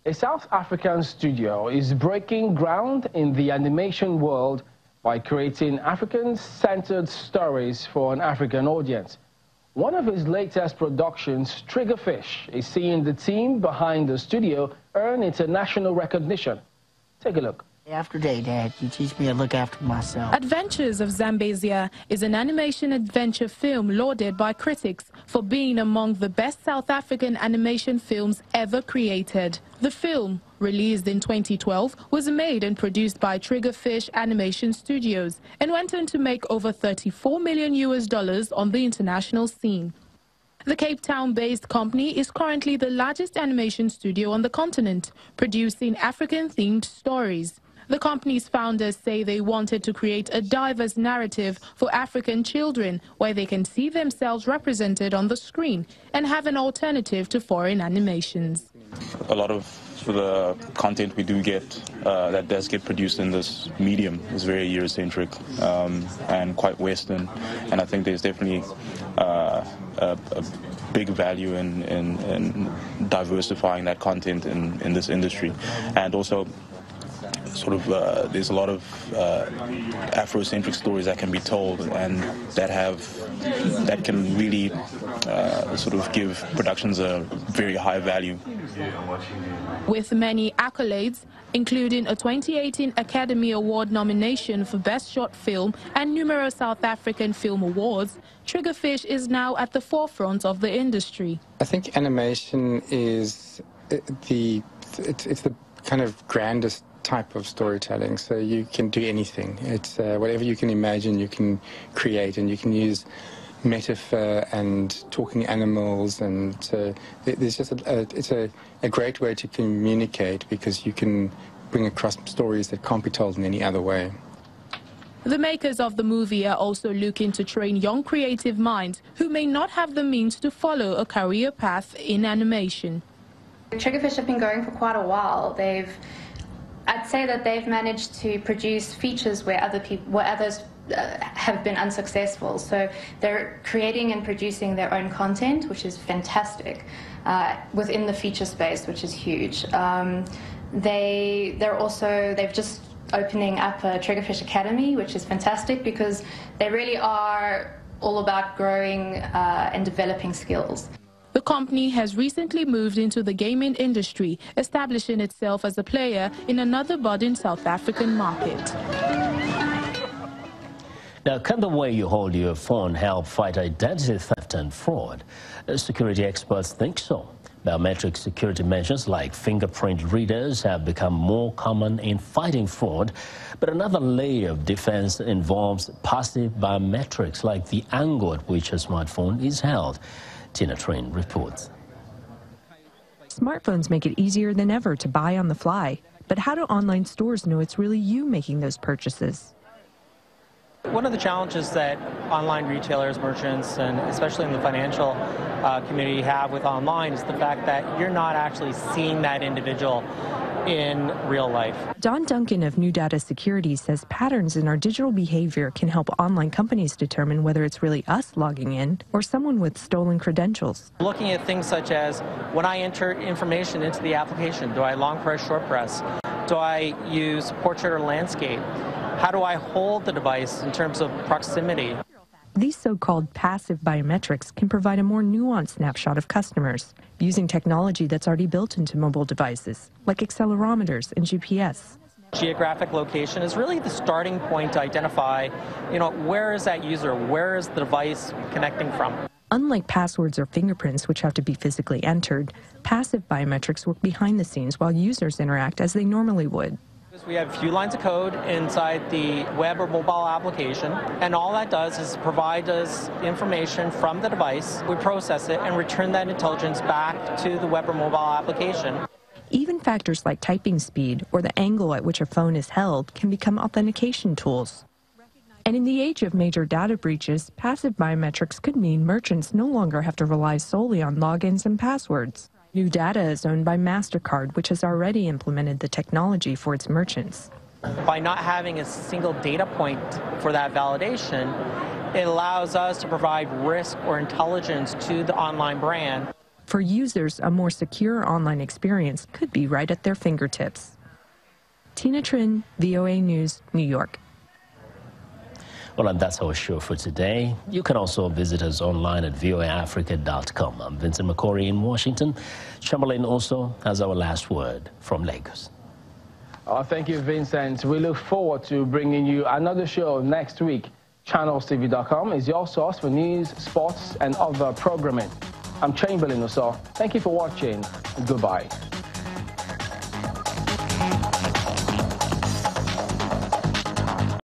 A South African studio is breaking ground in the animation world by creating African-centered stories for an African audience. One of his latest productions, Triggerfish, is seeing the team behind the studio earn international recognition. Take a look. Day after day, Dad, you teach me to look after myself. Adventures of Zambezia is an animation adventure film lauded by critics for being among the best South African animation films ever created. The film, released in 2012, was made and produced by Triggerfish Animation Studios and went on to make over $34 million on the international scene. The Cape Town-based company is currently the largest animation studio on the continent, producing African-themed stories. The company's founders say they wanted to create a diverse narrative for African children where they can see themselves represented on the screen and have an alternative to foreign animations. A lot of the content we do get that does get produced in this medium is very Eurocentric and quite Western, and I think there's definitely a big value in diversifying that content in this industry. And also there's a lot of Afrocentric stories that can be told and that can really give productions a very high value. With many accolades, including a 2018 Academy Award nomination for Best Short Film and numerous South African film awards, Triggerfish is now at the forefront of the industry. I think animation is the kind of grandest type of storytelling, so you can do anything. It's whatever you can imagine you can create, and you can use metaphor and talking animals, and there's just it's a great way to communicate because you can bring across stories that can't be told in any other way. The makers of the movie are also looking to train young creative minds who may not have the means to follow a career path in animation. Triggerfish have been going for quite a while. I'd say that they've managed to produce features where others have been unsuccessful. So they're creating and producing their own content, which is fantastic, within the feature space, which is huge. They've just opening up a Triggerfish Academy, which is fantastic because they really are all about growing and developing skills. The company has recently moved into the gaming industry, establishing itself as a player in another budding South African market. Now, can the way you hold your phone help fight identity theft and fraud? Security experts think so. Biometric security measures like fingerprint readers have become more common in fighting fraud, but another layer of defense involves passive biometrics, like the angle at which a smartphone is held. Tina Train reports. Smartphones make it easier than ever to buy on the fly. But how do online stores know it's really you making those purchases? One of the challenges that online retailers, merchants, and especially in the financial community have with online is the fact that you're not actually seeing that individual in real life. Don Duncan of New Data Security says patterns in our digital behavior can help online companies determine whether it's really us logging in or someone with stolen credentials. Looking at things such as when I enter information into the application, do I long press, short press? Do I use portrait or landscape? How do I hold the device in terms of proximity? These so-called passive biometrics can provide a more nuanced snapshot of customers, using technology that's already built into mobile devices, like accelerometers and GPS. Geographic location is really the starting point to identify, where is that user, where is the device connecting from? Unlike passwords or fingerprints, which have to be physically entered, passive biometrics work behind the scenes while users interact as they normally would. We have a few lines of code inside the web or mobile application, and all that does is provide us information from the device. We process it and return that intelligence back to the web or mobile application. Even factors like typing speed or the angle at which a phone is held can become authentication tools. And in the age of major data breaches, passive biometrics could mean merchants no longer have to rely solely on logins and passwords. New Data is owned by MasterCard, which has already implemented the technology for its merchants. By not having a single data point for that validation, it allows us to provide risk or intelligence to the online brand. For users, a more secure online experience could be right at their fingertips. Tina Trin, VOA News, New York. Well, and that's our show for today. You can also visit us online at voaafrica.com. I'm Vincent McCory in Washington. Chamberlain also has our last word from Lagos. Thank you, Vincent. We look forward to bringing you another show next week. ChannelsTV.com is your source for news, sports, and other programming. I'm Chamberlain Oso. Thank you for watching, and goodbye.